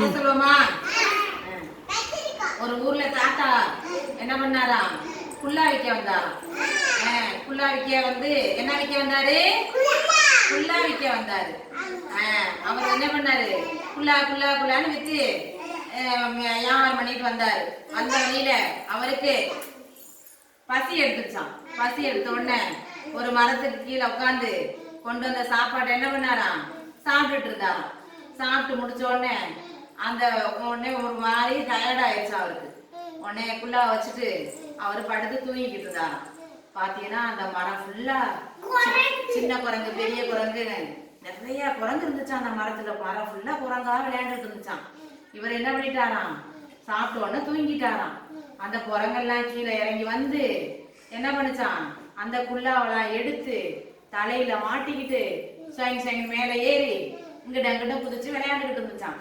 கதை சொல்லுவோமா? ஒரு ஊர்ல தாத்தா என்ன பண்ணாரா? குல்லா விற்க வந்தாராம். குல்லா விற்க வந்து என்ன விற்க வந்தாரு? குல்லா விற்க வந்தாரு. அவர் என்ன பண்ணாரு? குல்லா குல்லா குல்லான்னு வித்து வியாபாரம் பண்ணிட்டு வந்தாரு. அந்த வழியில அவருக்கு பசி எடுத்துச்சான். பசி எடுத்த உடனே ஒரு மரத்துக்கு கீழே உட்காந்து கொண்டு வந்த சாப்பாட்டை என்ன பண்ணாராம்? சாப்பிட்டுட்டு இருந்தாராம். சாப்பிட்டு முடிச்ச உடனே அந்த உடனே ஒரு மாதிரி டயர்ட் ஆயிடுச்சு அவருக்கு. உடனே குல்லா வச்சுட்டு அவரு படுத்து தூங்கிக்கிட்டு இருந்தாராம். பாத்தீங்கன்னா அந்த மரம் ஃபுல்லா சின்ன குரங்கு பெரிய குரங்கு நிறைய குரங்கு இருந்துச்சான். அந்த மரத்துல மரம் ஃபுல்லா குரங்கா விளையாண்டுட்டு இருந்துச்சான். இவர் என்ன பண்ணிட்டாராம்? சாப்பிட்ட உடனே தூங்கிட்டாராம். அந்த குரங்கெல்லாம் கீழே இறங்கி வந்து என்ன பண்ணுச்சான்? அந்த குல்லாவெல்லாம் எடுத்து தலையில மாட்டிக்கிட்டு சைன் சைன் மேல ஏறி இங்கிட்ட அங்கிட்ட குதிச்சு விளையாண்டுகிட்டு இருந்துச்சான்.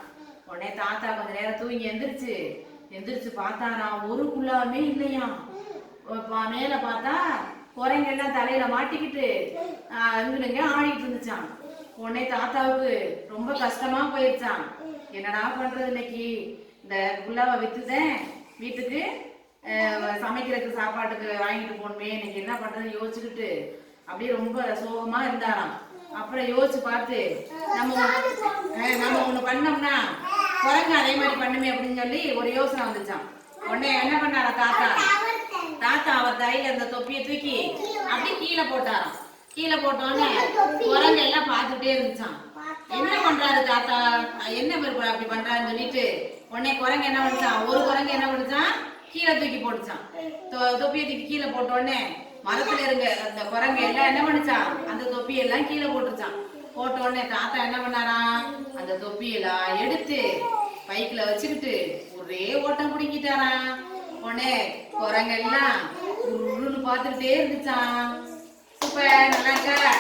உடனே தாத்தா கொஞ்ச நேரம் தூங்கி எந்திரிச்சு பார்த்தாராம். ஒரு குல்லாவுமே இல்லையாம். மேல பார்த்தா குரங்கெல்லாம் தலையில மாட்டிக்கிட்டு இங்கிட்ட ஆடிட்டு இருந்துச்சான். உடனே தாத்தாவுக்கு ரொம்ப கஷ்டமா போயிருச்சான். என்னடா பண்றது, இன்னைக்கு இந்த குல்லாவை வித்துதேன் வீட்டுக்கு சமைக்கிறதுக்கு சாப்பாட்டுக்கு வாங்கிட்டு போகணுமே, இன்னைக்கு என்ன பண்றதுன்னு யோசிச்சுக்கிட்டு அப்படியே ரொம்ப சோகமா இருந்தாராம். அப்புறம் யோசிச்சு பார்த்து நம்ம ஒண்ணு பண்ணோம்னா குரங்கு அதே மாதிரி பண்ணுமே அப்படின்னு சொல்லி ஒரு யோசனை வந்துச்சான். உடனே என்ன பண்ணாரா தாத்தா அவர் தலையில இருந்த தொப்பியை தூக்கி அப்படியே கீழே போட்டாராம். கீழே போட்டோன்னே குரங்கு எல்லாம் பார்த்துட்டே இருந்துச்சான். என்ன பண்றாரு தாத்தா, என்ன பேர் அப்படி பண்றாருன்னு சொல்லிட்டு உடனே குரங்கு என்ன பண்ணிச்சான்? ஒரு குரங்கு என்ன பண்ணிச்சான்? கீழே தூக்கி போட்டுச்சான். தொப்பியை தூக்கி கீழே போட்ட உடனே மரத்துல இருங்க அந்த குரங்கு எல்லாம் என்ன பண்ணிச்சான்? அந்த தொப்பியெல்லாம் கீழே போட்டுச்சான். போட்ட உடனே தாத்தா என்ன பண்ணாராம்? அந்த தொப்பியெல்லாம் எடுத்து பைக்கில் வச்சுக்கிட்டு ஒரே ஓட்டம் பிடிங்கிட்டாராம். உடனே குரங்கெல்லாம் பார்த்துக்கிட்டே இருந்துச்சான். சூப்பர், நல்லா இருக்கா?